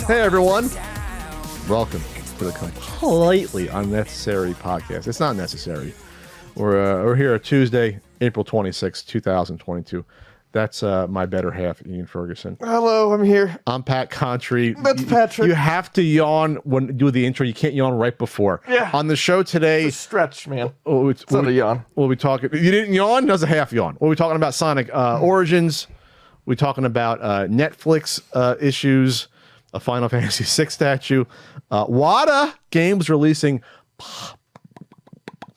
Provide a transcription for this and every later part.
Hey everyone, welcome to the completely unnecessary podcast. It's not necessary. We're here Tuesday, April 26, 2022. That's my better half, Ian Ferguson. Hello, I'm here. I'm Pat Contry. That's Patrick. You have to yawn when you do the intro. You can't yawn right before. Yeah. On the show today, It's a stretch, man. it's not a yawn. We'll be talking. You didn't yawn? That's a half yawn. We'll be talking about Sonic Origins. We're talking about Netflix issues, a Final Fantasy VI statue, WADA Games releasing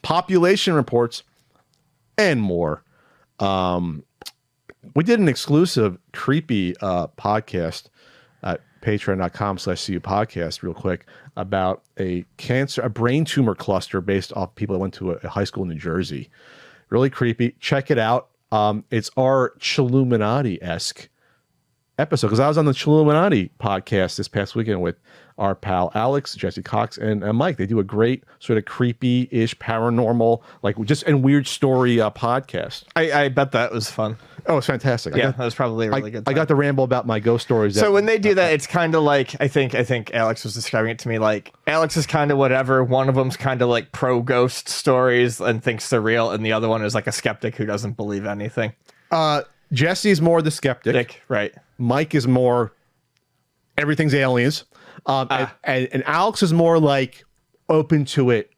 population reports, and more. We did an exclusive creepy podcast at patreon.com/CU podcast real quick about a brain tumor cluster based off people that went to a high school in New Jersey. Really creepy. Check it out. It's our Chilluminati-esque episode, because I was on the Chilluminati podcast this past weekend with our pal Alex, Jesse Cox, and Mike. They do a great sort of creepy-ish, paranormal, like just and weird story podcast. I bet that was fun. Oh, it's fantastic. Yeah, that was probably a really good time. I got to ramble about my ghost stories. So when they do that, it's kind of like, I think Alex was describing it to me like, Alex is kind of whatever. One of them's kind of like pro-ghost stories and thinks they're real, and the other one is like a skeptic who doesn't believe anything. Jesse's more the skeptic. Right. Mike is more everything's aliens. And Alex is more like open to it.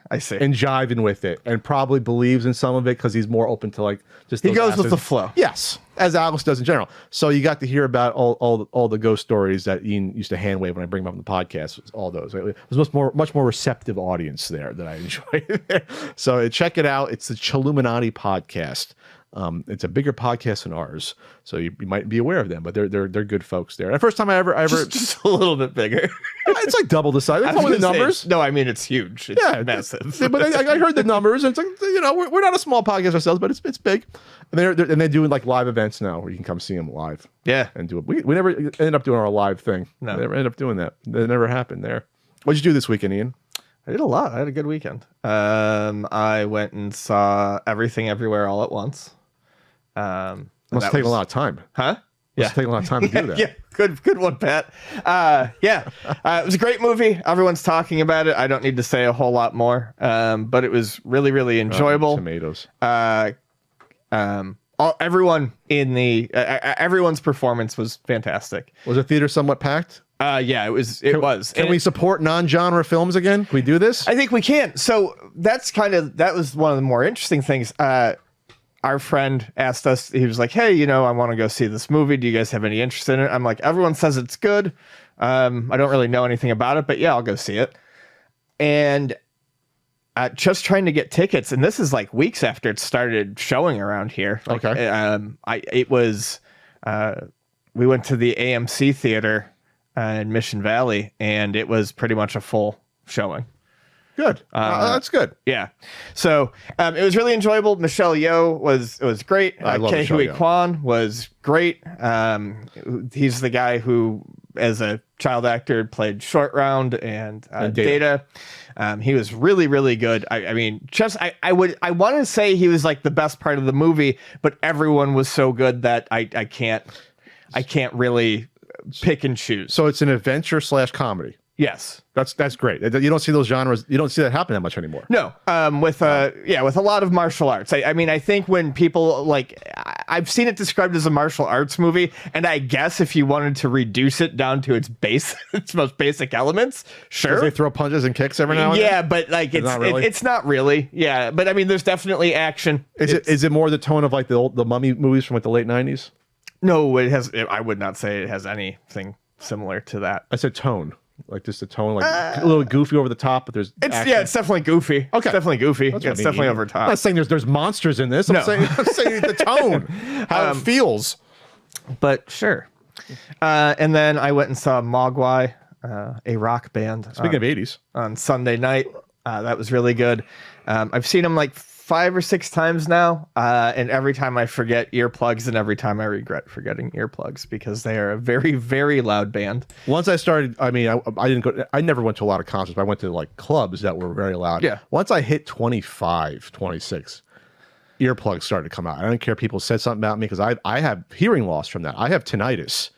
I see. And jiving with it, and probably believes in some of it because he's more open to like just. He goes with the flow. Yes, as Alex does in general. So you got to hear about all the ghost stories that Ian used to hand wave when I bring them up on the podcast. All those. It was much more receptive audience there that I enjoyed. So check it out. It's the Chilluminati podcast. It's a bigger podcast than ours, so you might be aware of them, but they're good folks there. And the first time I ever just a little bit bigger. It's like double the size. They told me the numbers. No, I mean it's huge. It's massive. But I heard the numbers, and it's like, we're not a small podcast ourselves, but it's big. And they're doing like live events now where you can come see them live. Yeah, and do it. We never ended up doing our live thing. No, we never ended up doing that. That never happened there. What'd you do this weekend, Ian? I did a lot. I had a good weekend. I went and saw Everything Everywhere All at Once. Must take a lot of time. Huh? Must take a lot of time to do that. Yeah, good one, Pat. It was a great movie. Everyone's talking about it. I don't need to say a whole lot more. But it was really, really enjoyable. Tomatoes. Everyone in the everyone's performance was fantastic. Was the theater somewhat packed? Yeah, it was. Can we support non-genre films again? Can we do this? I think we can. So that was one of the more interesting things. Our friend asked us, he was like, hey, I want to go see this movie. Do you guys have any interest in it? I'm like, everyone says it's good. I don't really know anything about it, but yeah, I'll go see it. And just trying to get tickets. And this is like weeks after it started showing around here. Like, okay. We went to the AMC theater in Mission Valley, and it was pretty much a full showing. Good. That's good. Yeah. So it was really enjoyable. Michelle Yeoh was great. Ke Huy Quan was great. He's the guy who, as a child actor, played Short Round and Data. He was really, really good. I want to say he was like the best part of the movie, but everyone was so good that I can't really pick and choose. So it's an adventure / comedy. Yes, that's great. You don't see those genres. You don't see that happen that much anymore. No, with a lot of martial arts. I think when people I've seen it described as a martial arts movie, and I guess if you wanted to reduce it down to its most basic elements, sure. They throw punches and kicks every now and then. Yeah, but it's not really. Yeah, but I mean, there's definitely action. Is it more the tone of like the Mummy movies from like the late 90s? No, it has. I would not say it has anything similar to that. I said tone. Like just a tone, like a little goofy over the top, but there's action. Yeah, it's definitely goofy. Okay, it's definitely goofy. It's definitely over top. I'm not saying there's monsters in this. I'm saying the tone, how it feels. But sure. And then I went and saw Mogwai, a rock band. Speaking of 80s, on Sunday night, that was really good. I've seen them like 5 or 6 times now, and every time I forget earplugs, and every time I regret forgetting earplugs, because they are a very, very loud band. Once I started, I mean, I didn't go. I never went to a lot of concerts, but I went to like clubs that were very loud. Yeah. Once I hit 25, 26, earplugs started to come out. I don't care if people said something about me, because I have hearing loss from that. I have tinnitus,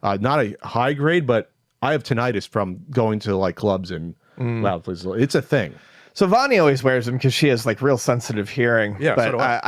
not a high grade, but I have tinnitus from going to like clubs and loud places. It's a thing. So Vani always wears them because she has like real sensitive hearing. Yeah, but so do I.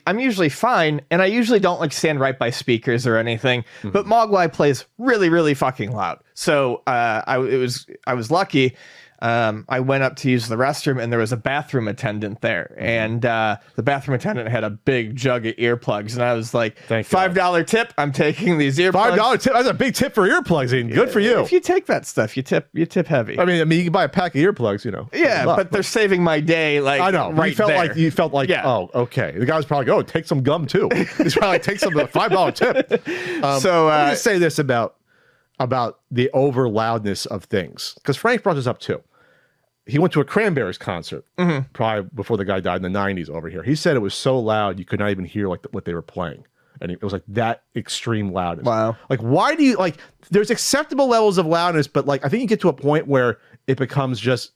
I'm usually fine, and I usually don't like stand right by speakers or anything. But Mogwai plays really, really fucking loud. So I was lucky. I went up to use the restroom, and there was a bathroom attendant there, and the bathroom attendant had a big jug of earplugs, and I was like, $5 tip. I'm taking these earplugs. $5 tip. That's a big tip for earplugs, Ian. Good for you. If you take that stuff, you tip heavy. I mean, you can buy a pack of earplugs, you know. Yeah, but they're saving my day. Like I know. Right you felt like, oh, okay. The guy was probably like, oh, take some gum too. He's probably like, take some $5 tip. So let me just say this about the over loudness of things, because Frank brought this up too. He went to a Cranberries concert probably before the guy died in the 90s over here. He said it was so loud you could not even hear like what they were playing. And it was like that extreme loudness. Wow. Like, why do you like, there's acceptable levels of loudness, but like, I think you get to a point where it becomes just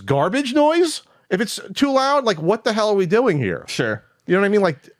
garbage noise. If it's too loud, like, what the hell are we doing here? Sure. You know what I mean? Like,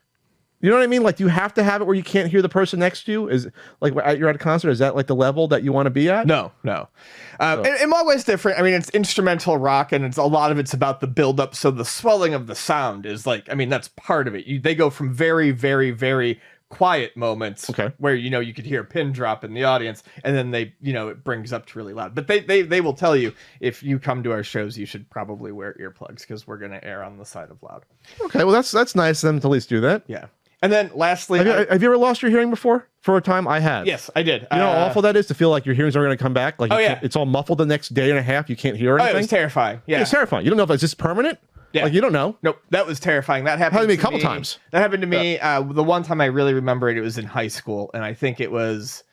you know what I mean? Like, you have to have it where you can't hear the person next to you. Is like, you're at a concert. Is that like the level that you want to be at? No. And Mogwai's different. I mean, it's instrumental rock, and it's a lot of it's about the buildup. So the swelling of the sound is like, I mean, that's part of it. They go from very, very, very quiet moments where, you know, you could hear a pin drop in the audience, and then they, you know, it brings up to really loud. But they will tell you, if you come to our shows, you should probably wear earplugs because we're going to err on the side of loud. Okay, well, that's nice of them to at least do that. Yeah. And then lastly, have you ever lost your hearing before? For a time, I have. Yes, I did. You know how awful that is to feel like your hearing's are going to come back? Like, it's all muffled the next day and a half. You can't hear anything. Oh, it was terrifying. Yeah, it's terrifying. You don't know if it's just permanent. Yeah. Like, you don't know. Nope, that was terrifying. That happened to me a couple times. That happened to me. The one time I really remember it was in high school, and I think it was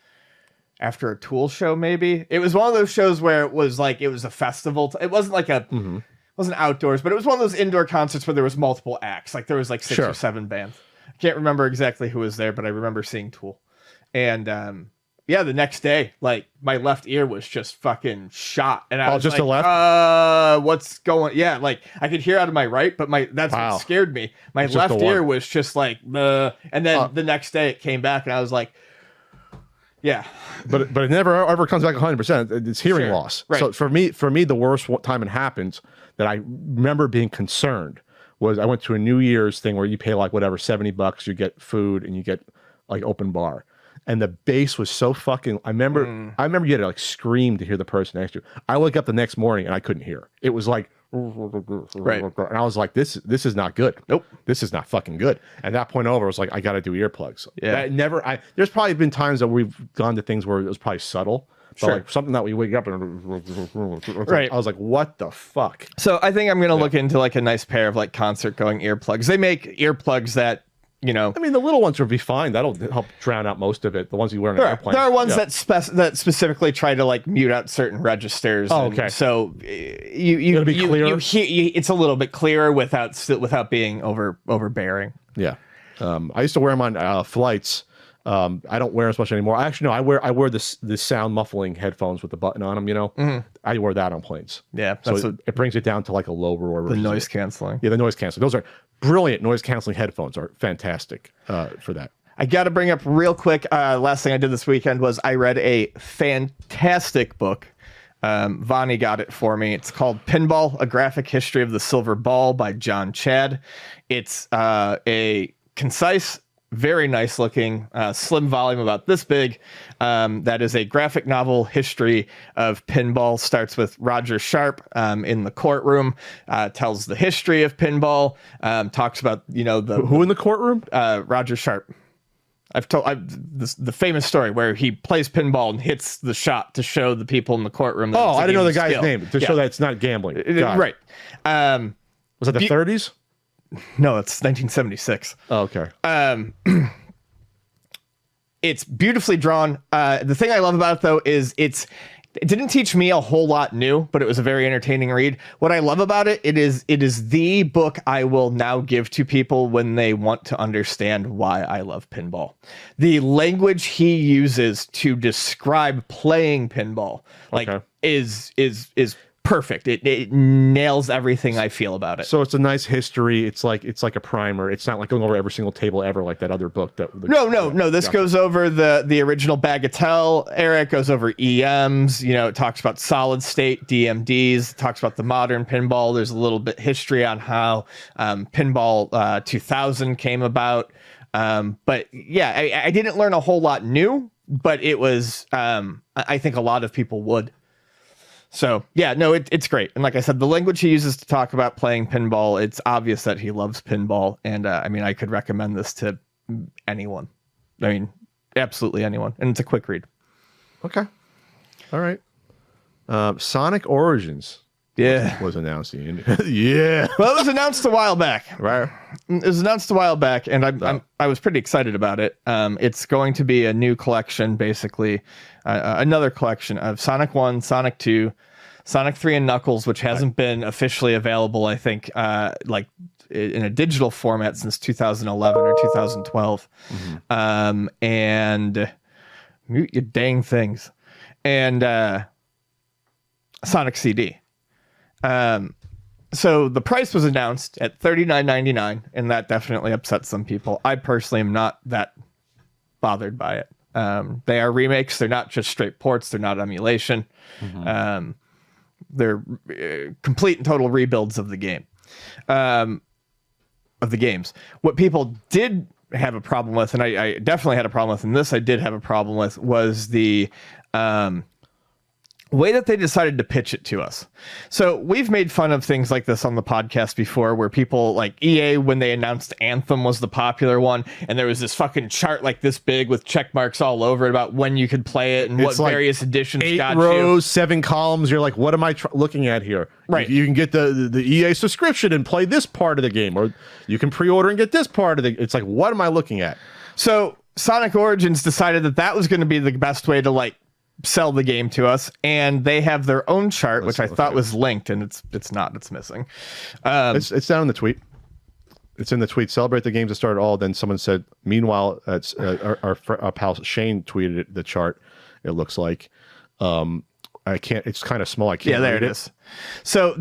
after a Tool show. Maybe it was one of those shows where it was like it was a festival. It wasn't like a. It wasn't outdoors, but it was one of those indoor concerts where there was multiple acts. Like there was like 6 or 7 bands. I can't remember exactly who was there, but I remember seeing Tool. And the next day, like my left ear was just fucking shot. And I was just like, the left? What's going? Yeah, like I could hear out of my right, but that's what scared me. My left ear was just like, and then the next day it came back, and I was like, yeah. But it never ever comes back 100%. It's hearing loss. Right. So for me, the worst time it happened that I remember being concerned was I went to a New Year's thing where you pay like whatever, $70, you get food and you get like open bar. And the bass was so fucking, I remember you had to like scream to hear the person next to you. I woke up the next morning and I couldn't hear. It was like, right. And I was like, this is not good. Nope. This is not fucking good. And that point over, I was like, I got to do earplugs. Yeah. There's probably been times that we've gone to things where it was probably subtle. But like something that we wake up and right. I was like, what the fuck? So I think I'm going to look into like a nice pair of like concert going earplugs. They make earplugs that, you know, I mean, the little ones will be fine. That'll help drown out most of it. The ones you wear on an airplane. There are ones that specifically try to like mute out certain registers. Oh, okay. So It'll be clearer. It's a little bit clearer without being overbearing. Yeah. I used to wear them on flights. I don't wear as much anymore. Actually, no, I wear the sound muffling headphones with the button on them, you know? I wear that on planes. Yeah. So it brings it down to like a low roar. The noise canceling. Yeah, the noise canceling. Those are brilliant noise canceling headphones, are fantastic for that. I got to bring up real quick. Last thing I did this weekend was I read a fantastic book. Vani got it for me. It's called Pinball, A Graphic History of the Silver Ball by John Chad. It's a concise, very nice looking, slim volume about this big. That is a graphic novel history of pinball. Starts with Roger Sharp in the courtroom, tells the history of pinball, talks about, you know, who in the courtroom? Roger Sharp. The famous story where he plays pinball and hits the shot to show the people in the courtroom. That I didn't know the guy's name to show that it's not gambling. Right. Was it the 30s? No, it's 1976. Oh, okay. It's beautifully drawn. The thing I love about it, though, is it didn't teach me a whole lot new, but it was a very entertaining read. What I love about it is the book I will now give to people when they want to understand why I love pinball. The language he uses to describe playing pinball, is perfect. It nails everything I feel about it. So it's a nice history. It's like a primer. It's not like going over every single table ever like that other book. No. This goes over the original Bagatelle era. It goes over EMs. It talks about solid state DMDs. It talks about the modern pinball. There's a little bit history on how Pinball 2000 came about. But yeah, I didn't learn a whole lot new, but it was, I think a lot of people would. So yeah, no, it's great. And like I said, the language he uses to talk about playing pinball, it's obvious that he loves pinball. And I could recommend this to anyone. Absolutely anyone. And it's a quick read. Okay. All right. Sonic Origins. Yeah. Was announced. Yeah. Well, it was announced a while back. Right. It was announced a while back, and I was pretty excited about it. It's going to be a new collection, basically, another collection of Sonic 1, Sonic 2, Sonic 3, and Knuckles, which hasn't been officially available, I think, in a digital format since 2011 or 2012. Mm-hmm. And mute your dang things. And Sonic CD. So the price was announced at $39.99, and that definitely upset some people. I personally am not that bothered by it. They are remakes. They're not just straight ports. They're not emulation. Mm-hmm. They're complete and total rebuilds of the game, of the games. What people did have a problem with, and I definitely had a problem with, and this I did have a problem with, was the way that they decided to pitch it to us. So we've made fun of things like this on the podcast before, where people like EA, when they announced Anthem was the popular one, and there was this fucking chart like this big with check marks all over it about when you could play it and it's what various editions got 8 rows, 7 columns. You're like, what am I looking at here? Right. You can get the EA subscription and play this part of the game, or you can pre-order and get this part of the. It's like, what am I looking at? So Sonic Origins decided that was going to be the best way to sell the game to us, and they have their own chart, which I thought was linked, and it's not. It's missing. It's down in the tweet. It's in the tweet. Celebrate the games that started all. Then someone said, meanwhile, it's our pal Shane tweeted the chart. It looks like I can't. It's kind of small. I can't. Yeah, there it is. So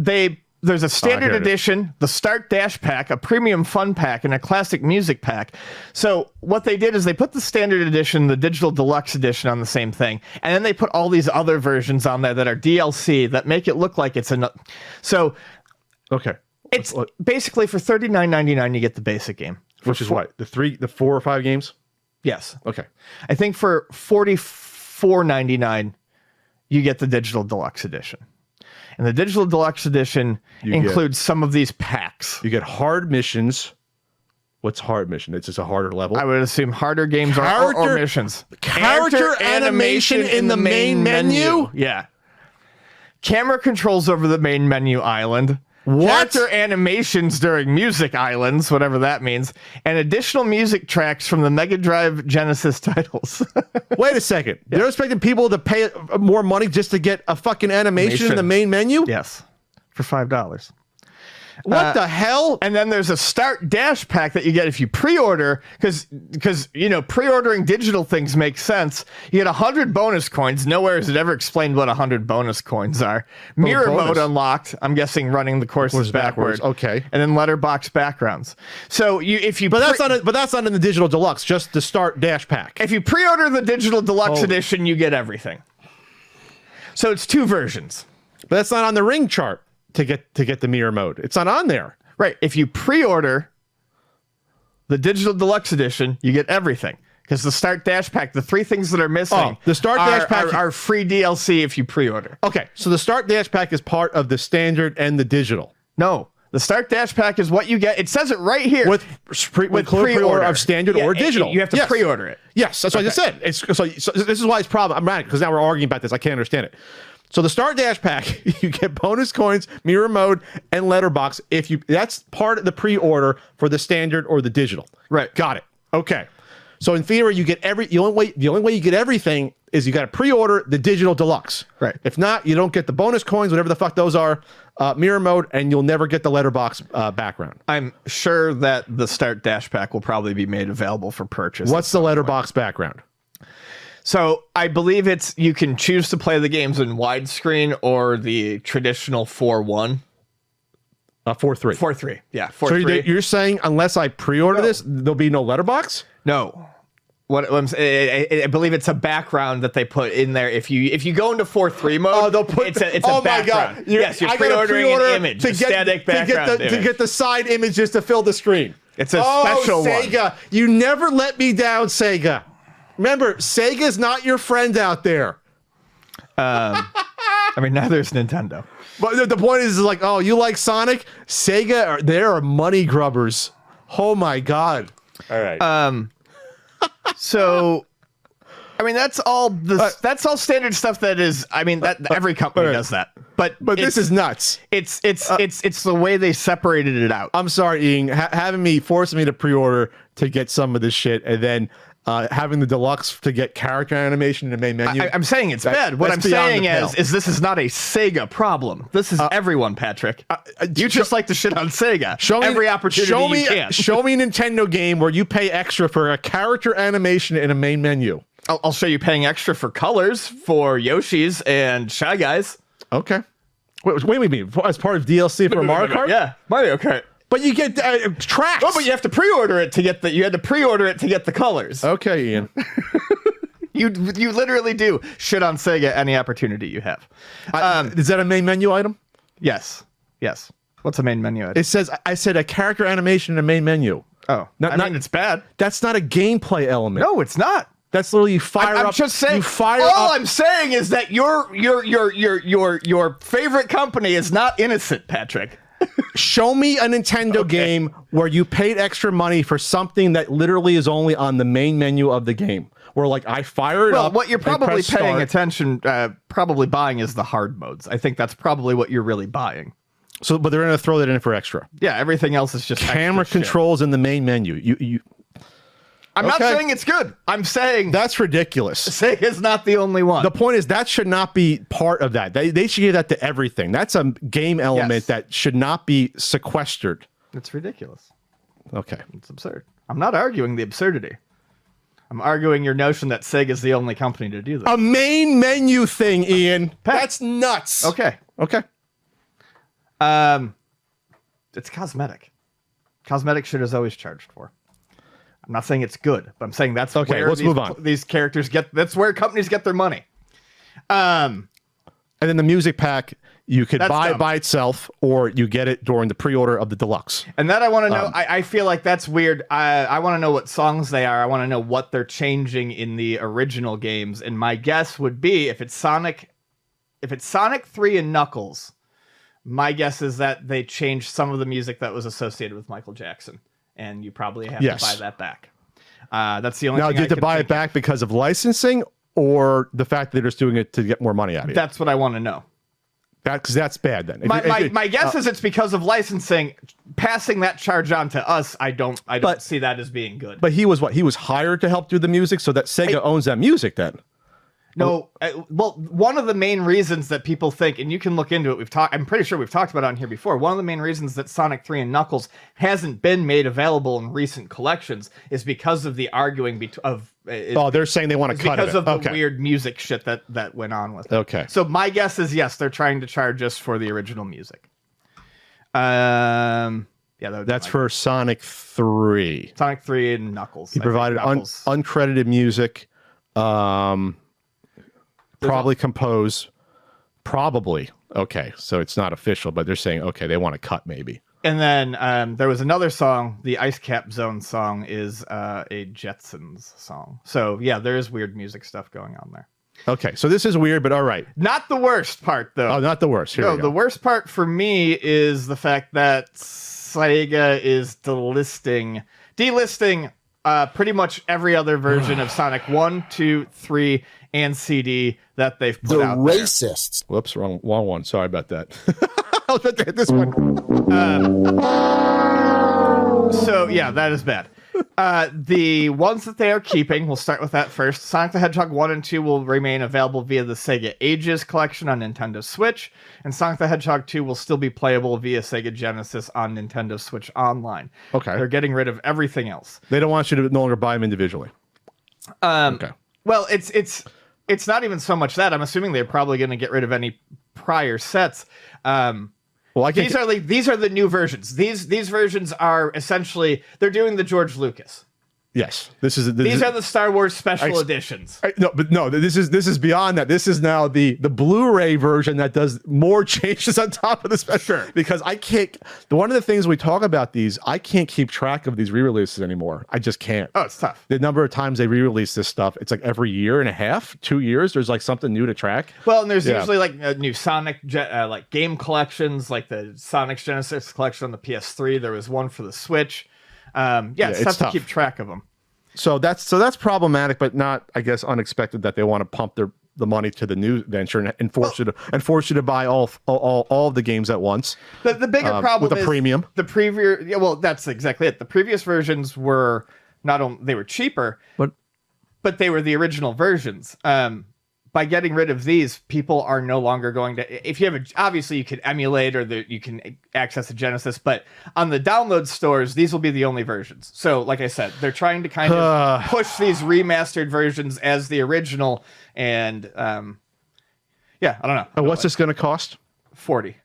there's a standard edition, the Start Dash Pack, a premium fun pack, and a classic music pack. So what they did is they put the standard edition, the digital deluxe edition on the same thing, and then they put all these other versions on there that are DLC that make it look like it's so. Okay. It's basically for $39.99 you get the basic game, which is what, the 4 or 5 games. Yes. Okay. I think for $44.99 you get the digital deluxe edition. And the digital deluxe edition includes some of these packs. You get hard missions. What's hard mission? It's just a harder level. I would assume harder games or missions. Character animation in the main menu? Yeah. Camera controls over the main menu island. What? Character animations during music islands, whatever that means, and additional music tracks from the Mega Drive Genesis titles. Wait a second. Yeah. They're expecting people to pay more money just to get a fucking animation in the main menu? Yes. For $5. What the hell? And then there's a Start Dash Pack that you get if you pre-order, because pre-ordering digital things makes sense. You get 100 bonus coins. Nowhere is it ever explained what 100 bonus coins are. Mirror mode unlocked. I'm guessing running the courses backwards. Okay. And then letterbox backgrounds. So but that's not in the digital deluxe. Just the Start Dash Pack. If you pre-order the digital deluxe edition, you get everything. So it's 2 versions. But that's not on the ring chart. To get the mirror mode. It's not on there. Right. If you pre-order the digital deluxe edition, you get everything. Because the Start Dash Pack, the 3 things that are missing the Start Dash Pack are free DLC if you pre-order. Okay, so the Start Dash Pack is part of the standard and the digital. No. The Start Dash Pack is what you get. It says it right here. With pre-order of standard or digital. You have to pre-order it. Yes, that's what I just said. So this is why it's problem. I'm mad because now we're arguing about this. I can't understand it. So the Start Dash Pack, you get bonus coins, mirror mode, and letterbox. That's part of the pre-order for the standard or the digital. Right. Got it. Okay. So in theory, you get the only way you get everything is you got to pre-order the digital deluxe. Right. If not, you don't get the bonus coins, whatever the fuck those are, mirror mode, and you'll never get the letterbox background. I'm sure that the Start Dash Pack will probably be made available for purchase. What's the letterbox background? So I believe you can choose to play the games in widescreen or the traditional 4:1. 4:3. 4:3. Yeah. 4:3. So you're saying unless I pre-order this, there'll be no letterbox? No. I believe it's a background that they put in there. If you go into 4:3 mode, they'll put it's a oh background. My God. Yes, you're pre-ordering an image, a static background to get the side images to fill the screen. It's a special Sega. one. You never let me down, Sega. Remember, Sega's not your friend out there. I mean, neither is Nintendo. But the point is like, oh, you like Sonic? Sega, they are money grubbers. Oh my God. All right. So, I mean, that's all standard stuff. That is, I mean, that every company does that. But this is nuts. It's the way they separated it out. I'm sorry, Ian, forcing me to pre-order to get some of this shit, and then having the deluxe to get character animation in the main menu. I'm saying it's bad. What I'm saying is this is not a Sega problem. This is everyone, Patrick. You just like to shit on Sega. Every opportunity you can. Show me a Nintendo game where you pay extra for a character animation in a main menu. I'll show you paying extra for colors for Yoshi's and Shy Guys. Okay. Wait, as part of DLC for Mario Kart? Yeah, Mario Kart. But you get tracks. Oh, but you have to pre-order it to get you had to pre-order it to get the colors. Okay, Ian. You literally do shit on Sega any opportunity you have. Is that a main menu item? Yes. What's a main menu item? It says I said a character animation in a main menu. Oh, I mean, it's bad. That's not a gameplay element. No, it's not. That's literally you fire up. I'm just saying. You fire all up. I'm saying is that your favorite company is not innocent, Patrick. Show me a Nintendo game where you paid extra money for something that literally is only on the main menu of the game. Where like I fire it up. Well, what you're probably paying attention, probably buying is the hard modes. I think that's probably what you're really buying. So, but they're going to throw that in for extra. Yeah, everything else is just camera controls in the main menu. I'm not saying it's good. I'm saying that's ridiculous. Sega's not the only one. The point is that should not be part of that. They should give that to everything. That's a game element that should not be sequestered. It's ridiculous. Okay. It's absurd. I'm not arguing the absurdity. I'm arguing your notion that Sega's the only company to do this. A main menu thing, Ian. That's nuts. Okay. It's cosmetic. Cosmetic shit is always charged for. I'm not saying it's good, but I'm saying that's where let's move on. These characters that's where companies get their money. And then the music pack, you could buy it by itself, or you get it during the pre-order of the deluxe. And that I want to know. I feel like that's weird. I want to know what songs they are. I want to know what they're changing in the original games. And my guess would be if it's Sonic 3 and Knuckles, my guess is that they changed some of the music that was associated with Michael Jackson. And you probably have to buy that back. That's the only thing. Now, did they buy it back because of licensing or the fact that they're just doing it to get more money out of it? That's what I want to know. Because that's bad then. My guess is it's because of licensing. Passing that charge on to us, I don't see that as being good. But he was what? He was hired to help do the music, so that Sega owns that music then. No, well, one of the main reasons that people think, and you can look into it, I'm pretty sure we've talked about it on here before, one of the main reasons that Sonic 3 and Knuckles hasn't been made available in recent collections is because of the arguing they're saying they want to cut it. Because of the weird music shit that went on with it. Okay. So my guess is, yes, they're trying to charge us for the original music. That's for Sonic 3. Sonic 3 and Knuckles. He provided uncredited music. Probably compose. Probably. Okay, so it's not official, but they're saying, okay, they want to cut maybe. And then there was another song. The Ice Cap Zone song is a Jetsons song. So, yeah, there is weird music stuff going on there. Okay, so this is weird, but all right. Not the worst part, though. Oh, not the worst. Here we go. The worst part for me is the fact that Sega is delisting pretty much every other version of Sonic 1, 2, 3, and CD that they've put out there. The racists. Whoops, wrong one. Sorry about that. I was about to hit this one. So, yeah, that is bad. The ones that they are keeping, we'll start with that first. Sonic the Hedgehog 1 and 2 will remain available via the Sega Ages collection on Nintendo Switch, and Sonic the Hedgehog 2 will still be playable via Sega Genesis on Nintendo Switch Online. Okay. They're getting rid of everything else. They don't want you to no longer buy them individually. Okay. Well, it's not even so much that. I'm assuming they're probably going to get rid of any prior sets. Well, these are the new versions. These versions are essentially they're doing the George Lucas. Yes, these are the Star Wars special editions. No, this is beyond that. This is now the Blu-ray version that does more changes on top of the special. Sure. Because I can't. One of the things we talk about these, I can't keep track of these re-releases anymore. I just can't. Oh, it's tough. The number of times they re-release this stuff, it's like every year and a half, 2 years. There's like something new to track. Well, and there's usually like new Sonic like game collections, like the Sonic Genesis collection on the PS3. There was one for the Switch. It's tough to keep track of them. So that's problematic, but not, I guess, unexpected that they want to pump the money to the new venture and force you to buy all of the games at once. The bigger problem with the premium. The previous, that's exactly it. The previous versions were not only they were cheaper, but they were the original versions. By getting rid of these, people are no longer going to. If you have obviously you can emulate or you can access a Genesis, but on the download stores, these will be the only versions. So, like I said, they're trying to kind of push these remastered versions as the original, and I don't know. What's this going to cost? $40.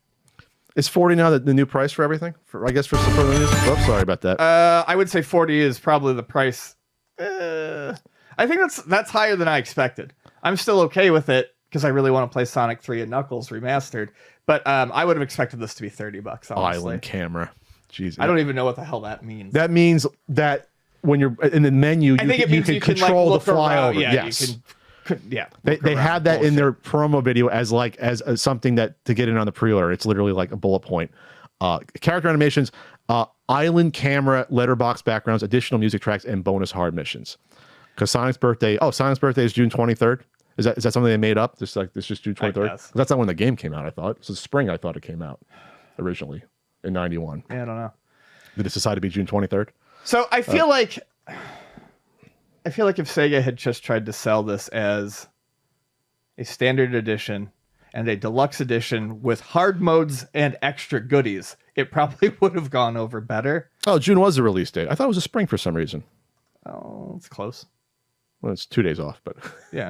Is $40 now the new price for everything? I guess for the news. Oh, sorry about that. I would say $40 is probably the price. I think that's higher than I expected. I'm still okay with it because I really want to play Sonic 3 and Knuckles remastered. But I would have expected this to be $30. Honestly. Island camera. Jesus. I don't even know what the hell that means. That means that when you're in the menu, you can control the flyover. Yeah, yes. They had that in their promo video as something that to get in on the pre-order. It's literally like a bullet point. Character animations, island camera, letterbox backgrounds, additional music tracks, and bonus hard missions. Because Sonic's birthday is June 23rd. Is that something they made up? Just June 23rd? That's not when the game came out, I thought. It was spring, I thought it came out originally in 91. Yeah, I don't know. Did it decide to be June 23rd? So I feel like if Sega had just tried to sell this as a standard edition and a deluxe edition with hard modes and extra goodies, it probably would have gone over better. Oh, June was the release date. I thought it was a spring for some reason. Oh, it's close. Well, it's 2 days off, but yeah,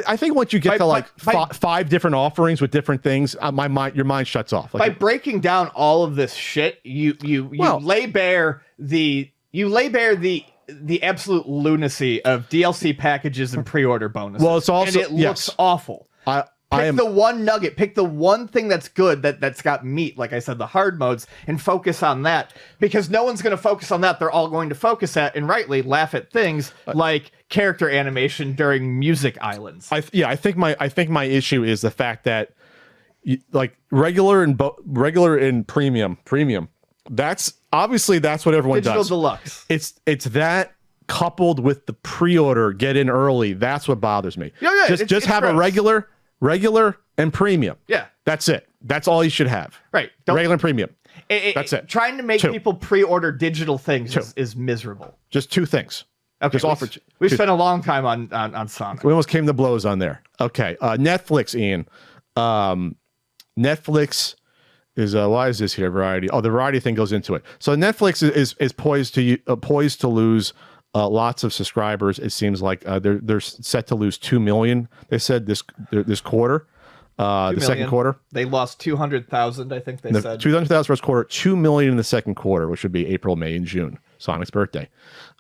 I think once you get to five different offerings with different things, your mind shuts off. By breaking down all of this shit, you lay bare the absolute lunacy of DLC packages and pre-order bonuses. Well, it's also and it looks awful. Pick the one nugget, pick the one thing that's good, that's got meat, like I said, the hard modes, and focus on that. Because no one's going to focus on that. They're all going to focus at, and rightly, laugh at things like character animation during music islands. I think my issue is the fact that regular and premium. That's what everyone Digital does. Deluxe. It's that coupled with the pre-order, get in early. That's what bothers me. Yeah, just have a regular and premium. Yeah. That's it. That's all you should have. Right. Regular and premium. That's it. Trying to make people pre-order digital things is miserable. Just two things. Okay. We spent a long time on Sonic. We almost came to blows on there. Okay. Netflix, Ian. Netflix is why is this here? Variety. Oh, the Variety thing goes into it. So Netflix is poised to lose lots of subscribers. It seems like they're set to lose 2 million. They said this quarter, the second quarter. They lost 200,000. I think they said 200,000 first quarter, 2 million in the second quarter, which would be April, May, and June. Sonic's birthday.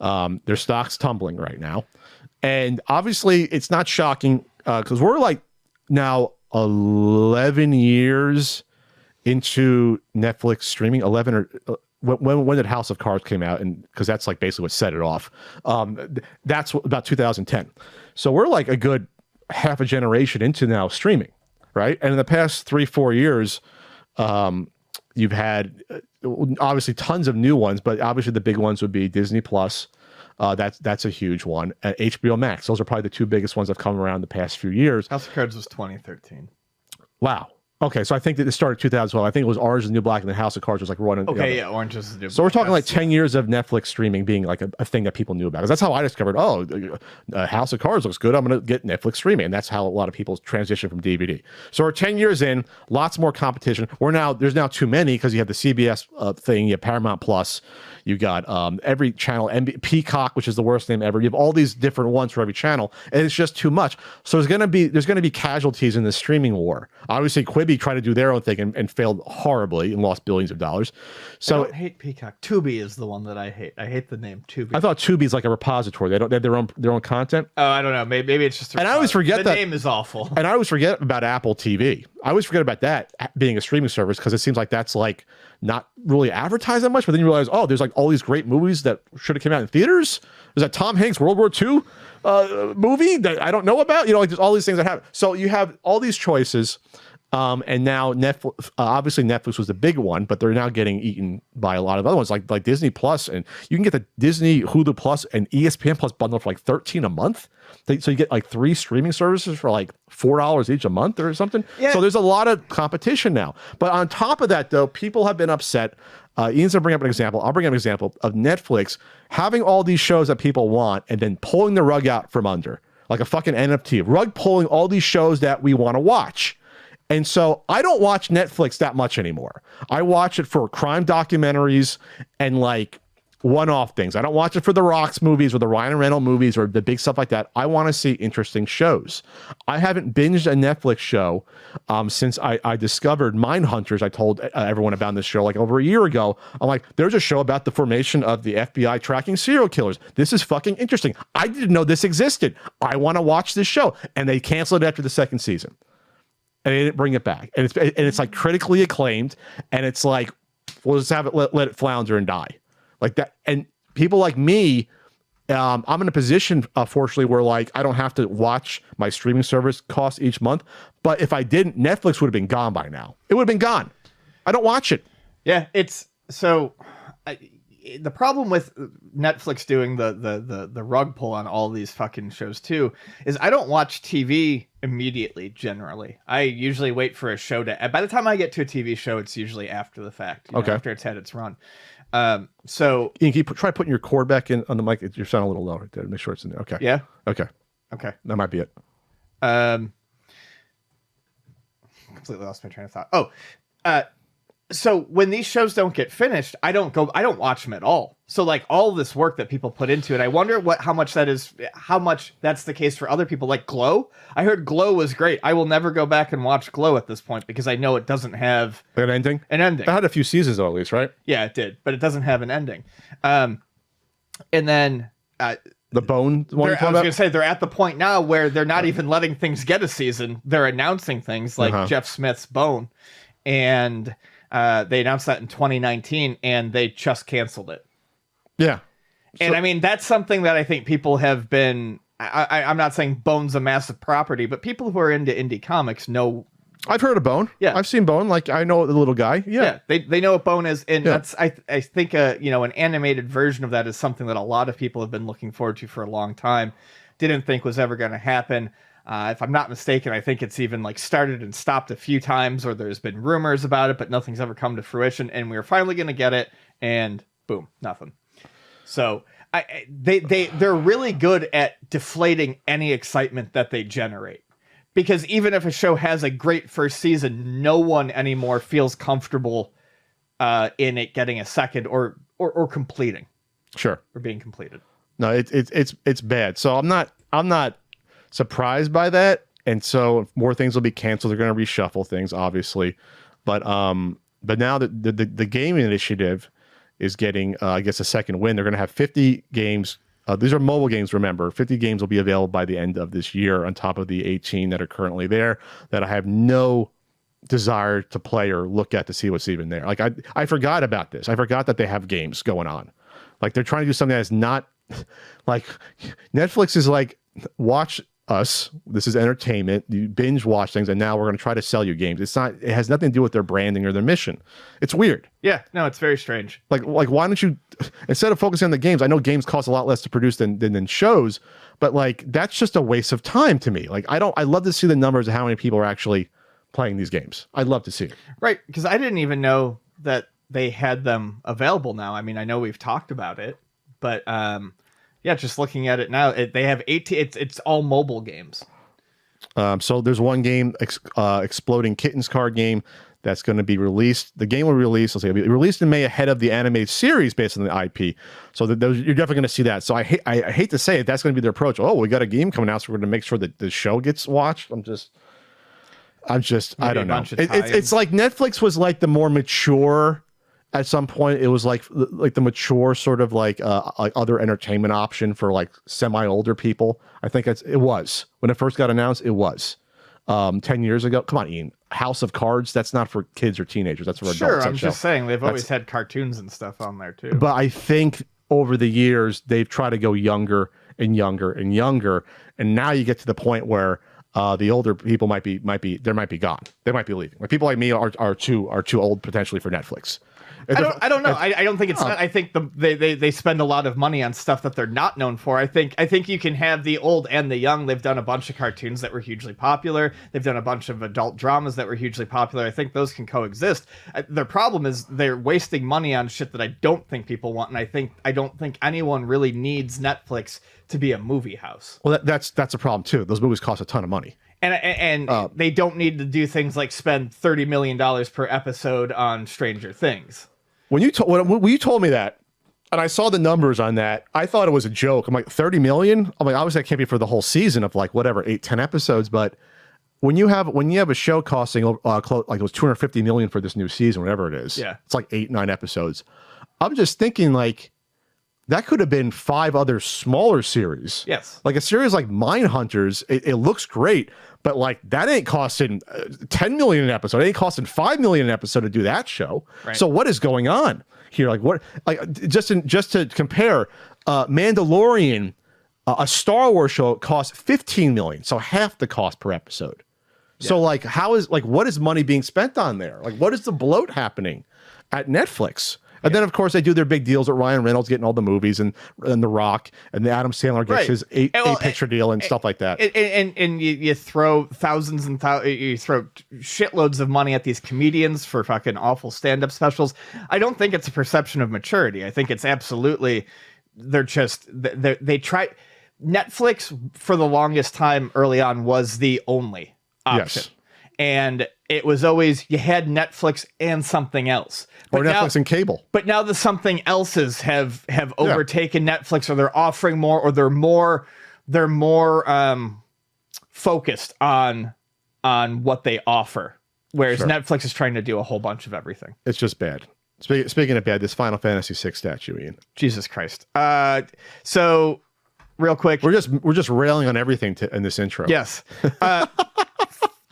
Their stock's tumbling right now, and obviously it's not shocking because we're like now 11 years into Netflix streaming. 11 or when did House of Cards came out? And because that's like basically what set it off. That's about 2010. So we're like a good half a generation into now streaming, right? And in the past 3-4 years, you've had obviously tons of new ones, but obviously the big ones would be Disney Plus. That's a huge one. HBO Max. Those are probably the two biggest ones that have come around the past few years. House of Cards was 2013. Wow. Okay, so I think that it started 2012. I think it was Orange is the New Black and the House of Cards was like running. Okay, yeah, Orange is the New Black. So we're talking like 10 years of Netflix streaming being like a thing that people knew about. Because that's how I discovered, House of Cards looks good. I'm going to get Netflix streaming. And that's how a lot of people transition from DVD. So we're 10 years in, lots more competition. There's now too many because you have the CBS thing, you have Paramount Plus, you got every channel, Peacock, which is the worst name ever. You have all these different ones for every channel, and it's just too much. So there's going to be casualties in the streaming war. Obviously, Quibi tried to do their own thing and failed horribly and lost billions of dollars. So I don't hate Peacock. Tubi is the one that I hate. I hate the name Tubi. I thought Tubi is like a repository. They have their own content. Oh, I don't know. Maybe it's just. And I always forget the name is awful. And I always forget about Apple TV. I always forget about that being a streaming service because it seems like that's like not really advertised that much. But then you realize, there's like all these great movies that should have come out in theaters. There's that Tom Hanks World War II movie that I don't know about. Like there's all these things that happen. So you have all these choices. And now Netflix, obviously Netflix was the big one, but they're now getting eaten by a lot of other ones like Disney Plus, and you can get the Disney, Hulu Plus, and ESPN Plus bundle for like $13 a month. So you get like 3 streaming services for like $4 each a month or something. Yeah. So there's a lot of competition now. But on top of that, though, people have been upset. Ian's gonna bring up an example. I'll bring up an example of Netflix having all these shows that people want and then pulling the rug out from under, like a fucking NFT, rug pulling all these shows that we want to watch. And so I don't watch Netflix that much anymore. I watch it for crime documentaries and like one-off things. I don't watch it for the Rock's movies or the Ryan Reynolds movies or the big stuff like that. I want to see interesting shows. I haven't binged a Netflix show since I discovered Mindhunters. I told everyone about this show like over a year ago. I'm like, there's a show about the formation of the FBI tracking serial killers. This is fucking interesting. I didn't know this existed. I want to watch this show. And they canceled it after the 2nd season. And they didn't bring it back. And it's like critically acclaimed. And it's like, we'll just have it, let it flounder and die. Like that. And people like me, I'm in a position, fortunately, where like I don't have to watch my streaming service cost each month. But if I didn't, Netflix would have been gone by now. It would have been gone. I don't watch it. Yeah, it's so. The problem with Netflix doing the rug pull on all these fucking shows too is I don't watch TV immediately. Generally, I usually wait for a show to. By the time I get to a TV show, it's usually after the fact. You know, after it's had its run. So Ian, can you try putting your cord back in on the mic? You're sounding a little low right there. Make sure it's in there. Okay. Yeah. Okay. That might be it. Completely lost my train of thought. So when these shows don't get finished, I don't watch them at all. So like all this work that people put into it, I wonder how much that's the case for other people. Like Glow, I heard Glow was great. I will never go back and watch Glow at this point because I know it doesn't have an ending. It had a few seasons though, at least, right? Yeah, it did, but it doesn't have an ending. And then the Bone one. I was going to say they're at the point now where they're not even letting things get a season. They're announcing things like Jeff Smith's Bone, and they announced that in 2019, and they just canceled it. Yeah. And I mean, that's something that I think people have been... I'm not saying Bone's a massive property, but people who are into indie comics know... I've heard of Bone. Yeah. I've seen Bone. Like, I know the little guy. Yeah. They know what Bone is. And that's, I think, an animated version of that is something that a lot of people have been looking forward to for a long time. Didn't think was ever going to happen. If I'm not mistaken, I think it's even like started and stopped a few times, or there's been rumors about it, but nothing's ever come to fruition. And we were finally going to get it, and boom, nothing. So they're really good at deflating any excitement that they generate, because even if a show has a great first season, no one anymore feels comfortable in it getting a second or completing. Sure, or being completed. No, it's bad. So I'm not surprised by that, and so more things will be canceled. They're going to reshuffle things, obviously, but now the gaming initiative is getting, I guess, a second win. They're going to have 50 games. These are mobile games, remember. 50 games will be available by the end of this year on top of the 18 that are currently there that I have no desire to play or look at to see what's even there. Like, I forgot about this. I forgot that they have games going on. Like, they're trying to do something that's not... Like, Netflix is like, watch us. This is entertainment. You binge watch things, and now we're going to try to sell you games. It's not. It has nothing to do with their branding or their mission. It's weird. Yeah, no, it's very strange. Like why don't you, instead of focusing on the games? I know games cost a lot less to produce than shows, but like that's just a waste of time to me. Like I love to see the numbers of how many people are actually playing these games. I'd love to see it. Right, because I didn't even know that they had them available now. I mean, I know we've talked about it, but just looking at it now, they have 18. It's all mobile games. So there's one game, Exploding Kittens card game, that's going to be released. The game will release, it'll be released in May ahead of the animated series based on the IP. So you're definitely going to see that. So I hate to say it, that's going to be their approach. Oh, we got a game coming out, so we're going to make sure that the show gets watched. I don't know. It's like Netflix was like the more mature. At some point, it was like the mature sort of like other entertainment option for like semi-older people. I think it was when it first got announced. It was 10 years ago. Come on, Ian. House of Cards. That's not for kids or teenagers. That's for adults. Sure, I'm just saying they've always had cartoons and stuff on there too. But I think over the years they've tried to go younger and younger and younger, and now you get to the point where the older people might be gone. They might be leaving. Like people like me are too old potentially for Netflix. I don't know. I don't think it's. I think they spend a lot of money on stuff that they're not known for. I think you can have the old and the young. They've done a bunch of cartoons that were hugely popular. They've done a bunch of adult dramas that were hugely popular. I think those can coexist. Their problem is they're wasting money on shit that I don't think people want, and I don't think anyone really needs Netflix to be a movie house. Well, that's a problem too. Those movies cost a ton of money. And they don't need to do things like spend $30 million per episode on Stranger Things. When you told me that, and I saw the numbers on that, I thought it was a joke. I'm like, 30 million? I'm like, obviously that can't be for the whole season of like whatever, 8-10 episodes. But when you have a show costing like it was 250 million for this new season, whatever it is, it's like 8-9 episodes. I'm just thinking like that could have been 5 other smaller series. Yes, like a series like Mindhunters. It looks great, but like that ain't costing 10 million an episode. It ain't costing 5 million an episode to do that show. Right. So what is going on here? Like what? Like just to compare, Mandalorian, a Star Wars show costs 15 million, so half the cost per episode. Yeah. So like what is money being spent on there? Like what is the bloat happening at Netflix? And then, of course, they do their big deals with Ryan Reynolds getting all the movies and The Rock, and the Adam Sandler gets his eight picture deal and stuff like that. And you throw thousands and you throw shitloads of money at these comedians for fucking awful stand-up specials. I don't think it's a perception of maturity. I think it's absolutely they try. Netflix for the longest time early on was the only option. Yes. And it was always, you had Netflix and something else. Or Netflix and cable. But now the something else's have overtaken Netflix, or they're offering more, or they're more focused on what they offer. Whereas Netflix is trying to do a whole bunch of everything. It's just bad. Speaking of bad, this Final Fantasy VI statue, Ian. Jesus Christ. So real quick. We're just railing on everything in this intro. Yes.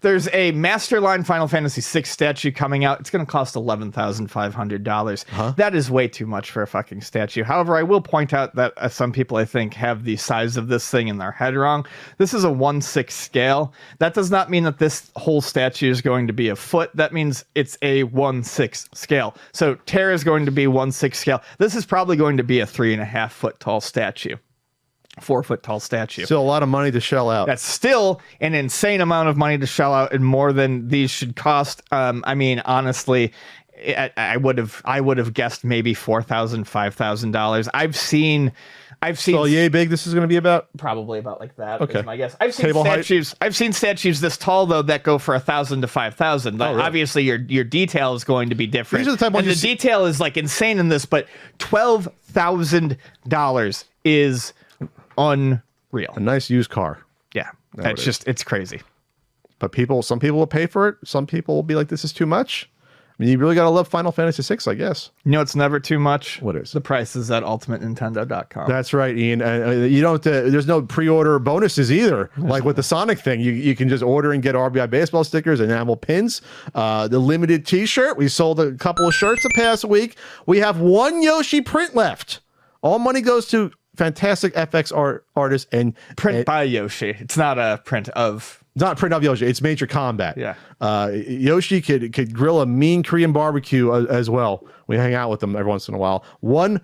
There's a Masterline Final Fantasy VI statue coming out. It's going to cost $11,500. Huh? That is way too much for a fucking statue. However, I will point out that some people, I think, have the size of this thing in their head wrong. This is a 1/6 scale. That does not mean that this whole statue is going to be a foot. That means it's a 1/6 scale. So Terra is going to be 1/6 scale. This is probably going to be a 3.5 foot tall statue. 4 foot tall statue. Still a lot of money to shell out. That's still an insane amount of money to shell out, and more than these should cost. I mean, honestly, I would have guessed maybe $4,000, $5,000. I've seen. So yay big. This is going to be about probably about like that. Okay, is my guess. I've seen statues this tall though that go for $1,000 to $5,000. Like, really? Obviously, your detail is going to be different. These are the type and the detail is like insane in this, but $12,000 is unreal. A nice used car. Yeah, it's crazy. But some people will pay for it. Some people will be like, this is too much. I mean, you really got to love Final Fantasy VI, I guess. You know, it's never too much. What is? The prices at ultimatenintendo.com. That's right, Ian. You don't. There's no pre-order bonuses either. Like with the Sonic thing, you can just order and get RBI baseball stickers and enamel pins. The limited T-shirt. We sold a couple of shirts the past week. We have one Yoshi print left. All money goes to fantastic FX artist and print by Yoshi. It's not a print of. It's not print of Yoshi. It's Major Combat. Yeah. Yoshi could grill a mean Korean barbecue as well. We hang out with them every once in a while. One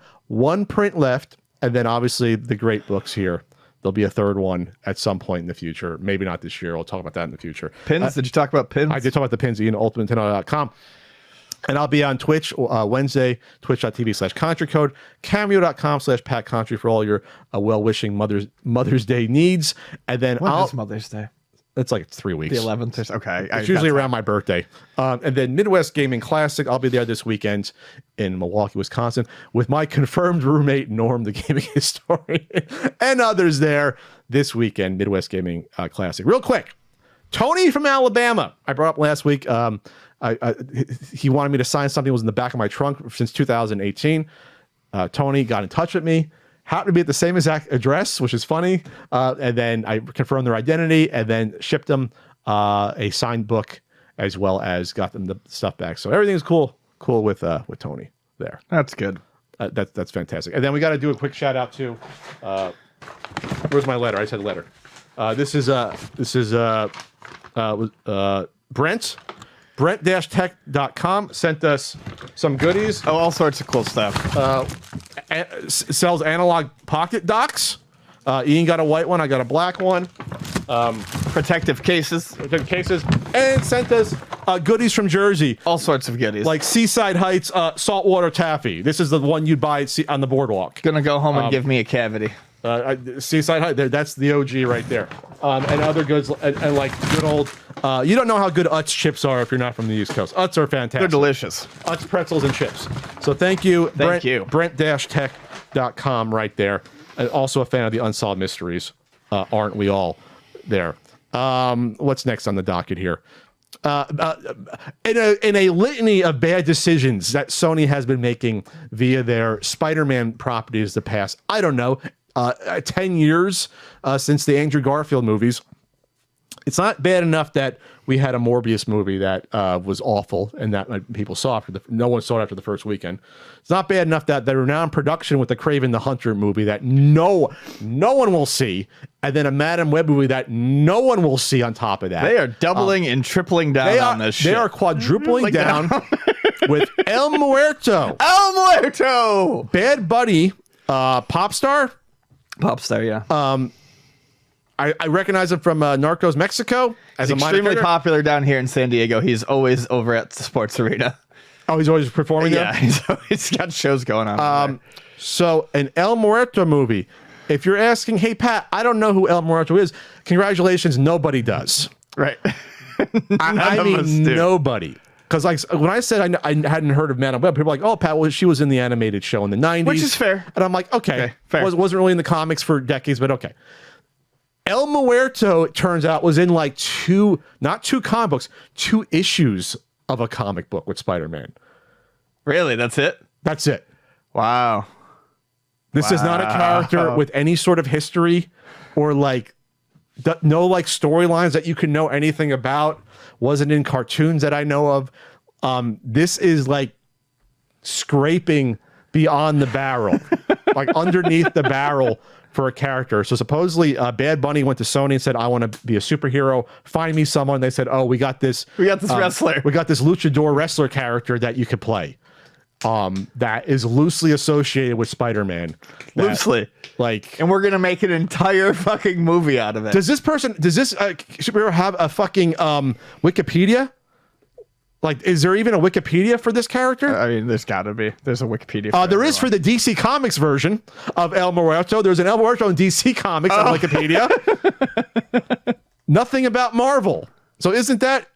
print left, and then obviously the great books here There'll be a third one at some point in the future. Maybe not this year. We'll talk about that in the future. Pins? Did you talk about pins? I did talk about the pins. UltimateNintendo.com. And I'll be on Twitch Wednesday, twitch.tv/ContriCode, cameo.com/PatContri for all your well-wishing Mother's Day needs. And then when is Mother's Day? It's like 3 weeks. The 11th or so. Okay. It's usually around my birthday. And then Midwest Gaming Classic, I'll be there this weekend in Milwaukee, Wisconsin, with my confirmed roommate, Norm, the gaming historian, and others there this weekend, Midwest Gaming Classic. Real quick, Tony from Alabama, I brought up last week. He wanted me to sign something that was in the back of my trunk since 2018. Tony got in touch with me. Happened to be at the same exact address, which is funny. And then I confirmed their identity and then shipped them a signed book as well as got them the stuff back. So everything's cool with Tony there. That's good. That's fantastic. And then we got to do a quick shout out to where's my letter? I said letter. This is Brent. Brent-tech.com sent us some goodies. Oh, all sorts of cool stuff. Sells analog pocket docks. Ian got a white one. I got a black one. Protective cases. And sent us goodies from Jersey. All sorts of goodies. Like Seaside Heights saltwater taffy. This is the one you'd buy on the boardwalk. Gonna go home and give me a cavity. Seaside Heights, that's the OG right there. And other goods, and like good old, you don't know how good Utz chips are if you're not from the East Coast. Utz are fantastic. They're delicious. Utz pretzels and chips. So thank you. Brent-tech.com right there. And also a fan of the Unsolved Mysteries. Aren't we all there? What's next on the docket here? In a litany of bad decisions that Sony has been making via their Spider-Man properties the past, I don't know, 10 years since the Andrew Garfield movies. It's not bad enough that we had a Morbius movie that was awful and that people saw no one saw it after the first weekend. It's not bad enough that they're now in production with the Kraven the Hunter movie that no one will see, and then a Madam Web movie that no one will see on top of that. They are doubling and tripling down on this shit. They are quadrupling down with El Muerto. El Muerto! Bad Buddy, pop star, yeah. I recognize him from Narcos Mexico. He's extremely popular down here in San Diego. He's always over at the Sports Arena. Oh, he's always performing there? Yeah, he's got shows going on. So an El Muerto movie. If you're asking, hey, Pat, I don't know who El Muerto is, congratulations, nobody does. Right. I mean, nobody. Because like when I said I hadn't heard of Madam Web, people were like, oh, Pat, well, she was in the animated show in the 90s. Which is fair. And I'm like, okay. Fair. Wasn't really in the comics for decades, but okay. El Muerto, it turns out, was in like not two comic books, 2 issues of a comic book with Spider-Man. Really? That's it? That's it. Wow. This is not a character with any sort of history or like no like storylines that you can know anything about. Wasn't in cartoons that I know of. This is like scraping beyond the barrel, like underneath the barrel for a character. So supposedly Bad Bunny went to Sony and said, I want to be a superhero. Find me someone. They said, oh, we got this wrestler. We got this luchador wrestler character that you could play. That is loosely associated with Spider-Man. Loosely. Like, and we're going to make an entire fucking movie out of it. Does this superhero have a fucking Wikipedia? Like, is there even a Wikipedia for this character? I mean, there's got to be. There's a Wikipedia. There is for the DC Comics version of El Muerto. There's an El Muerto in DC Comics on Wikipedia. Nothing about Marvel. So isn't that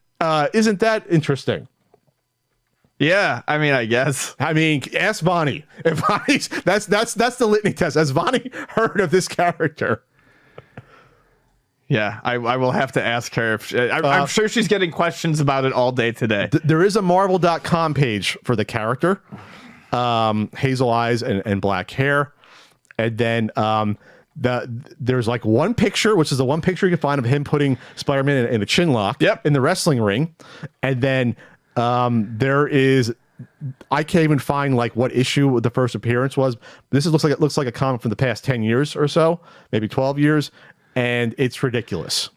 interesting? Yeah, I mean, I guess. I mean, ask Bonnie. If Bonnie's that's the litany test. Has Bonnie heard of this character? Yeah, I will have to ask her. I'm sure she's getting questions about it all day today. There is a Marvel.com page for the character. Hazel eyes and black hair. And then there's like one picture, which is the one picture you can find of him putting Spider-Man in a chin lock in the wrestling ring. And then there is, I can't even find like what issue the first appearance was. This looks like a comic from the past 10 years or so, maybe 12 years. And it's ridiculous.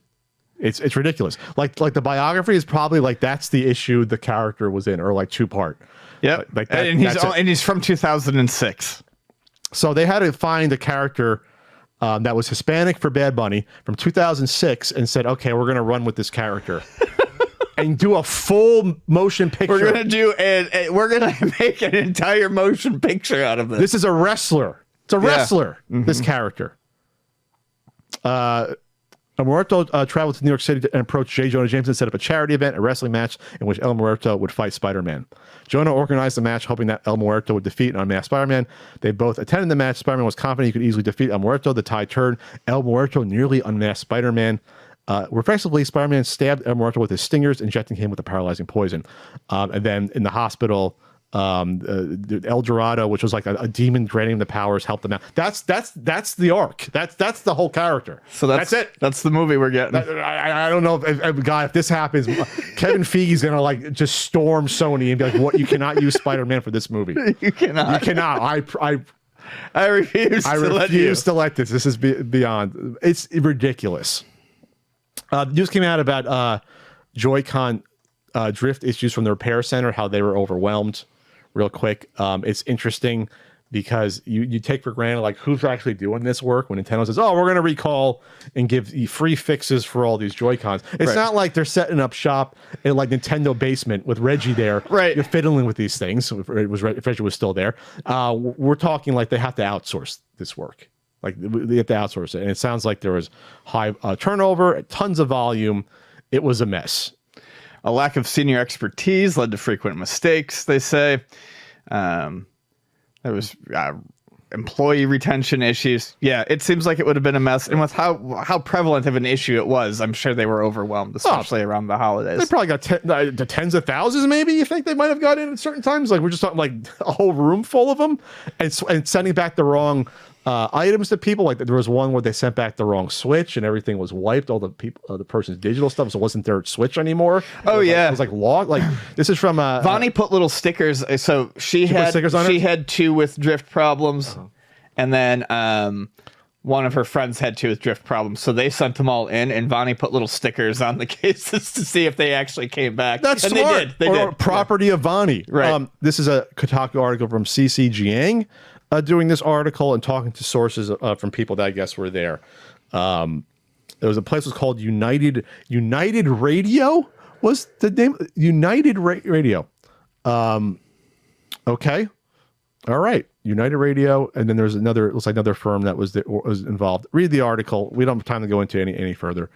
It's ridiculous. Like the biography is probably like that's the issue the character was in, or like 2-part. Yeah, like that, and he's from 2006. So they had to find a character that was Hispanic for Bad Bunny from 2006 and said, okay, we're going to run with this character and do a full motion picture. We're going to do we're going to make an entire motion picture out of this. This is a wrestler. It's a wrestler, this character. Muerto traveled to New York City and approached J. Jonah Jameson, set up a charity event, a wrestling match in which El Muerto would fight Spider-Man. Jonah organized the match, hoping that El Muerto would defeat an unmasked Spider-Man. They both attended the match. Spider-Man was confident he could easily defeat El Muerto. The tide turned. El Muerto nearly unmasked Spider-Man. Reflexively, Spider-Man stabbed El Muerto with his stingers, injecting him with a paralyzing poison. And then in the hospital, El Dorado, which was like a demon granting him the powers, helped them out. That's the arc. That's the whole character. So that's it. That's the movie we're getting. I don't know if this happens, Kevin Feige's gonna like just storm Sony and be like, "What? You cannot use Spider-Man for this movie. You cannot. You cannot. I refuse. I refuse to let this. This is beyond. It's ridiculous." News came out about Joy-Con drift issues from the repair center, how they were overwhelmed. Real quick, it's interesting because you take for granted like who's actually doing this work when Nintendo says, "Oh, we're going to recall and give you free fixes for all these Joy-Cons." It's not like they're setting up shop in like Nintendo basement with Reggie there, you're fiddling with these things. If Reggie was still there, we're talking like they have to outsource this work. Like they have to outsource it, and it sounds like there was high turnover, tons of volume. It was a mess. A lack of senior expertise led to frequent mistakes, they say. There was employee retention issues. Yeah, it seems like it would have been a mess. And with how prevalent of an issue it was, I'm sure they were overwhelmed, especially around the holidays. They probably got the tens of thousands, maybe, you think they might have got in at certain times? Like, we're just talking like a whole room full of them and sending back the wrong items to people. Like there was one where they sent back the wrong Switch and everything was wiped, all the people, the person's digital stuff, so it wasn't their Switch anymore. It was like logged. Like this is from Vonnie put little stickers. So she had two with drift problems, and then one of her friends had two with drift problems. So they sent them all in, and Vonnie put little stickers on the cases to see if they actually came back. That's and smart. They did. Property of Vonnie. Right. This is a Kotaku article from CC Jiang. Doing this article and talking to sources from people that I guess were there. There was a place was called United Radio was the name. United Radio. Okay. All right. United Radio. And then there's looks like another firm that was involved. Read the article. We don't have time to go into any further.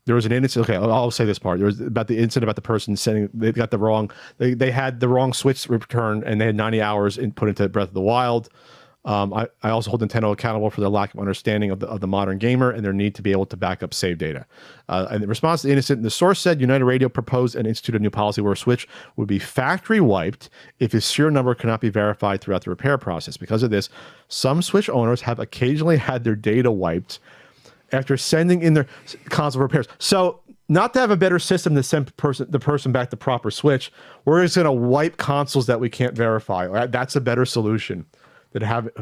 There was an incident. Okay, I'll say this part. There was about the incident about the person they got the wrong. They had the wrong Switch return, and they had 90 hours put into Breath of the Wild. I also hold Nintendo accountable for their lack of understanding of the modern gamer and their need to be able to back up save data. And in response to the incident, the source said United Radio proposed and instituted a new policy where a Switch would be factory wiped if its serial number could not be verified throughout the repair process. Because of this, some Switch owners have occasionally had their data wiped after sending in their console repairs. So not to have a better system to send the person back the proper Switch, we're just going to wipe consoles that we can't verify. That's a better solution than have it.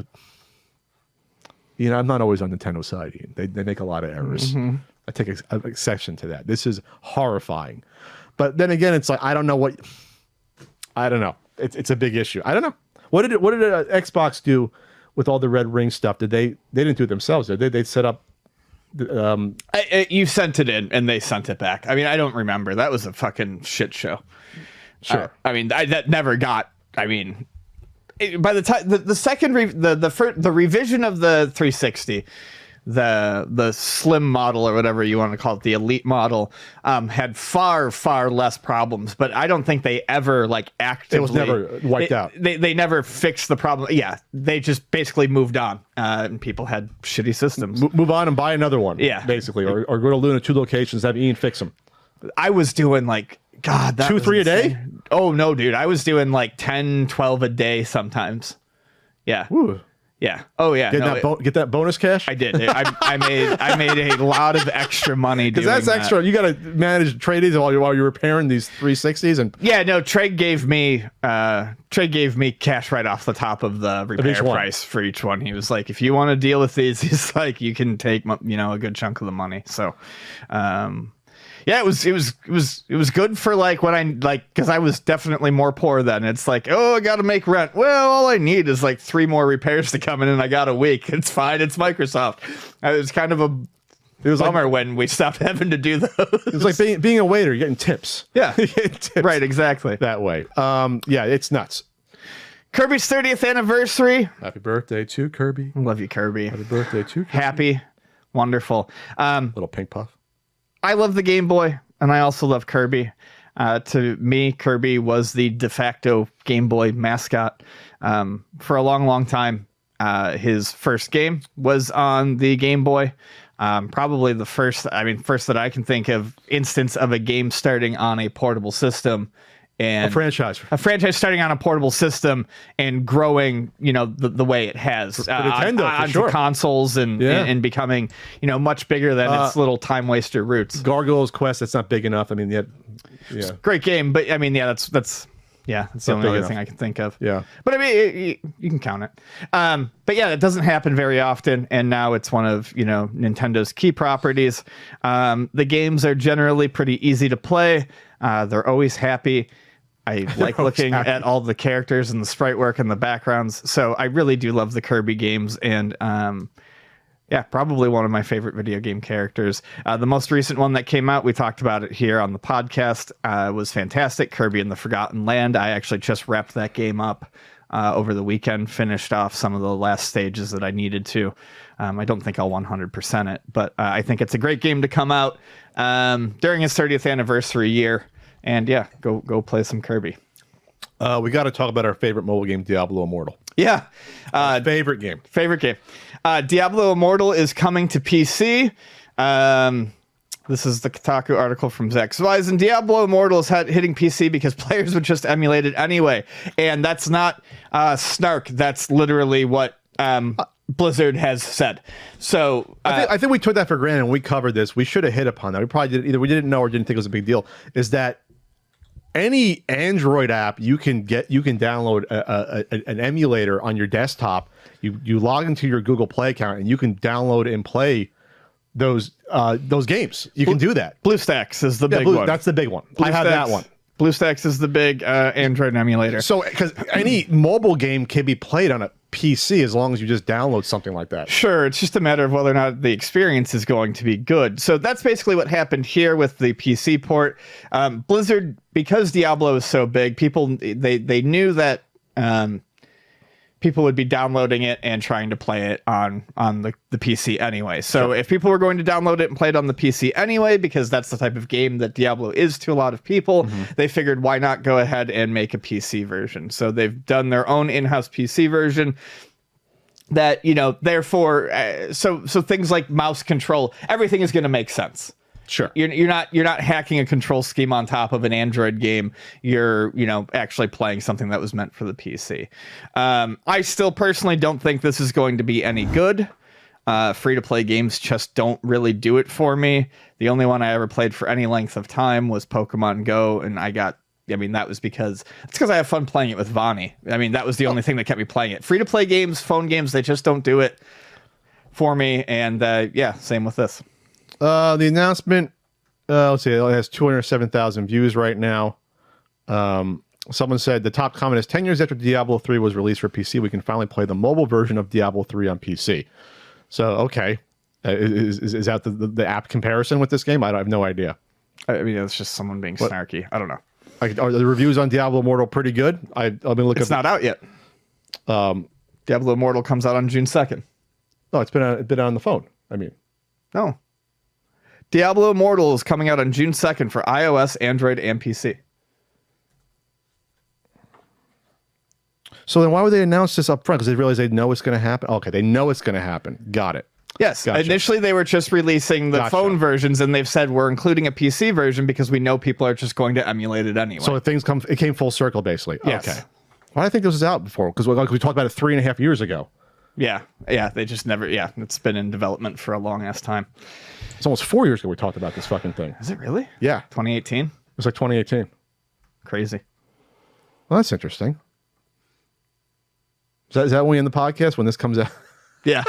You know, I'm not always on Nintendo's side. They make a lot of errors. I take exception to that. This is horrifying. But then again, it's like, I don't know. It's a big issue. I don't know. What did Xbox do with all the Red Ring stuff? They didn't do it themselves. They set up. You sent it in and they sent it back. I mean, I don't remember. That was a fucking shit show. Sure. I mean, that never got. I mean, by the time the second the revision of the 360, the slim model or whatever you want to call it, the elite model, had far less problems. But I don't think they ever like actively. It was never wiped out. They never fixed the problem. Yeah, they just basically moved on, and people had shitty systems. Move on and buy another one. Yeah, basically, or go to Luna 2 locations, have Ian fix them. I was doing like. God, that 2-3 a day? Oh no, dude. I was doing like 10-12 a day sometimes. Yeah. Ooh. Yeah. Oh yeah. Get that bonus cash? I did. I made a lot of extra money doing that's extra. You got to manage trade-ins while you're repairing these 360s and yeah, no, Trey gave me cash right off the top of the repair price for each one. He was like, if you want to deal with these, he's like, you can take a good chunk of the money. So Yeah, it was good for like when I like, because I was definitely more poor then. It's like, oh, I got to make rent. Well, all I need is like 3 more repairs to come in, and I got a week. It's fine. It's Microsoft. It was kind of it was bummer when we stopped having to do those. It was like being a waiter. You're getting tips. Yeah, tips right, exactly that way. Yeah, it's nuts. Kirby's 30th anniversary. Happy birthday to Kirby. Love you, Kirby. Happy birthday to Kirby. Happy, wonderful. Little pink puff. I love the Game Boy, and I also love Kirby. To me, Kirby was the de facto Game Boy mascot for a long, long time. His first game was on the Game Boy. Probably the first that I can think of instance of a game starting on a portable system. And a franchise starting on a portable system and growing, the way it has for Nintendo, onto sure. consoles and becoming, much bigger than its little time waster roots. Gargoyle's Quest, that's not big enough. I mean, yeah, great game, but I mean, that's the only other thing I can think of. Yeah, but I mean, you can count it. But yeah, it doesn't happen very often, and now it's one of Nintendo's key properties. The games are generally pretty easy to play. They're always happy. I like looking at all the characters and the sprite work and the backgrounds. So I really do love the Kirby games, and probably one of my favorite video game characters. The most recent one that came out, we talked about it here on the podcast, was fantastic. Kirby and the Forgotten Land. I actually just wrapped that game up over the weekend, finished off some of the last stages that I needed to. I don't think I'll 100% it, but I think it's a great game to come out during its 30th anniversary year. And yeah, go play some Kirby. We got to talk about our favorite mobile game, Diablo Immortal. Yeah. Favorite game. Diablo Immortal is coming to PC. This is the Kotaku article from Zach Zweisen. Diablo Immortal is hitting PC because players would just emulate it anyway. And that's not snark. That's literally what Blizzard has said. So I think we took that for granted and we covered this. We should have hit upon that. We probably did, either we didn't know or didn't think it was a big deal. Is that any Android app you can download an emulator on your desktop. You log into your Google Play account and you can download and play those games. You can do that. BlueStacks is the big one. That's the big one. I have that one. BlueStacks is the big Android emulator. So, because any mobile game can be played on a PC as long as you just download something like that. Sure, it's just a matter of whether or not the experience is going to be good. So that's basically what happened here with the PC port. Blizzard, because Diablo is so big, they knew that people would be downloading it and trying to play it on the PC anyway. So sure. If people were going to download it and play it on the PC anyway, because that's the type of game that Diablo is to a lot of people, they figured why not go ahead and make a PC version. So they've done their own in-house PC version that, therefore, so things like mouse control, everything is going to make sense. Sure. You're not hacking a control scheme on top of an Android game. You're, actually playing something that was meant for the PC. I still personally don't think this is going to be any good. Free-to-play games just don't really do it for me. The only one I ever played for any length of time was Pokemon Go, and that was because I have fun playing it with Vonnie. That was the only thing that kept me playing it. Free-to-play games, phone games, they just don't do it for me. And same with this. The announcement, let's see, it has 207,000 views right now. Someone said the top comment is 10 years after Diablo 3 was released for PC, we can finally play the mobile version of Diablo 3 on PC. So, okay. Is that the app comparison with this game? I have no idea. It's just someone being snarky. I don't know. Are the reviews on Diablo Immortal pretty good? I've been looking. It's not out yet. Diablo Immortal comes out on June 2nd. No, it's been on the phone. No. Diablo Immortal is coming out on June 2nd for iOS, Android, and PC. So then why would they announce this up front? Because they realize they know it's going to happen? Okay, they know it's going to happen. Got it. Yes. Gotcha. Initially, they were just releasing the phone versions, and they've said we're including a PC version because we know people are just going to emulate it anyway. So it came full circle, basically. Yes. Okay. Why do I think this was out before? Because we talked about it 3.5 years ago. Yeah. They just never. Yeah. It's been in development for a long ass time. It's almost 4 years ago we talked about this fucking thing. Is it really? Yeah. 2018? It was like 2018. Crazy. Well, that's interesting. Is that when we end the podcast when this comes out? Yeah.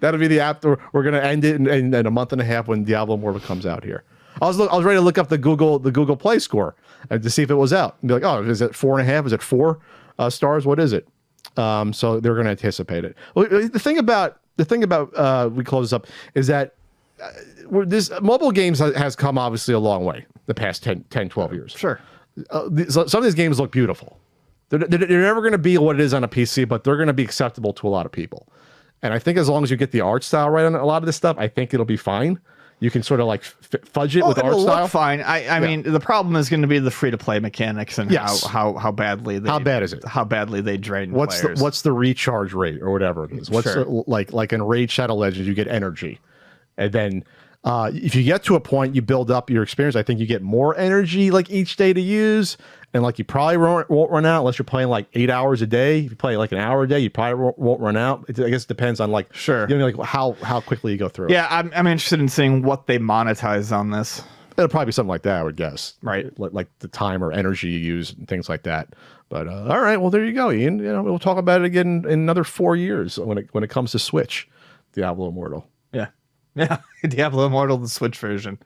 That'll be the app. We're going to end it in a month and a half when Diablo Immortal comes out here. I was ready to look up the Google Play score to see if it was out. And be like, oh, is it 4.5? Is it 4 stars? What is it? So they're going to anticipate it. Well, the thing about we close this up is that this mobile games has come obviously a long way the past 10, 12 years. Sure. Some of these games look beautiful. They're never going to be what it is on a PC, but they're going to be acceptable to a lot of people. And I think as long as you get the art style right on a lot of this stuff, I think it'll be fine. You can sort of like fudge it with art style. Look fine. I mean, the problem is going to be the free-to-play mechanics and how badly they... How bad is it? How badly they drain players. What's the recharge rate or whatever it is? What's like in Raid Shadow Legends, you get energy. And then if you get to a point, you build up your experience. I think you get more energy like each day to use. And like you probably won't run out unless you're playing like 8 hours a day. If you play like an hour a day, you probably won't run out. I guess it depends on like like how quickly you go through. Yeah, I'm interested in seeing what they monetize on this. It'll probably be something like that, I would guess. Right, like the time or energy you use and things like that. But all right, well there you go, Ian. We'll talk about it again in another 4 years when it comes to Switch, Diablo Immortal. Yeah, Diablo Immortal, the Switch version.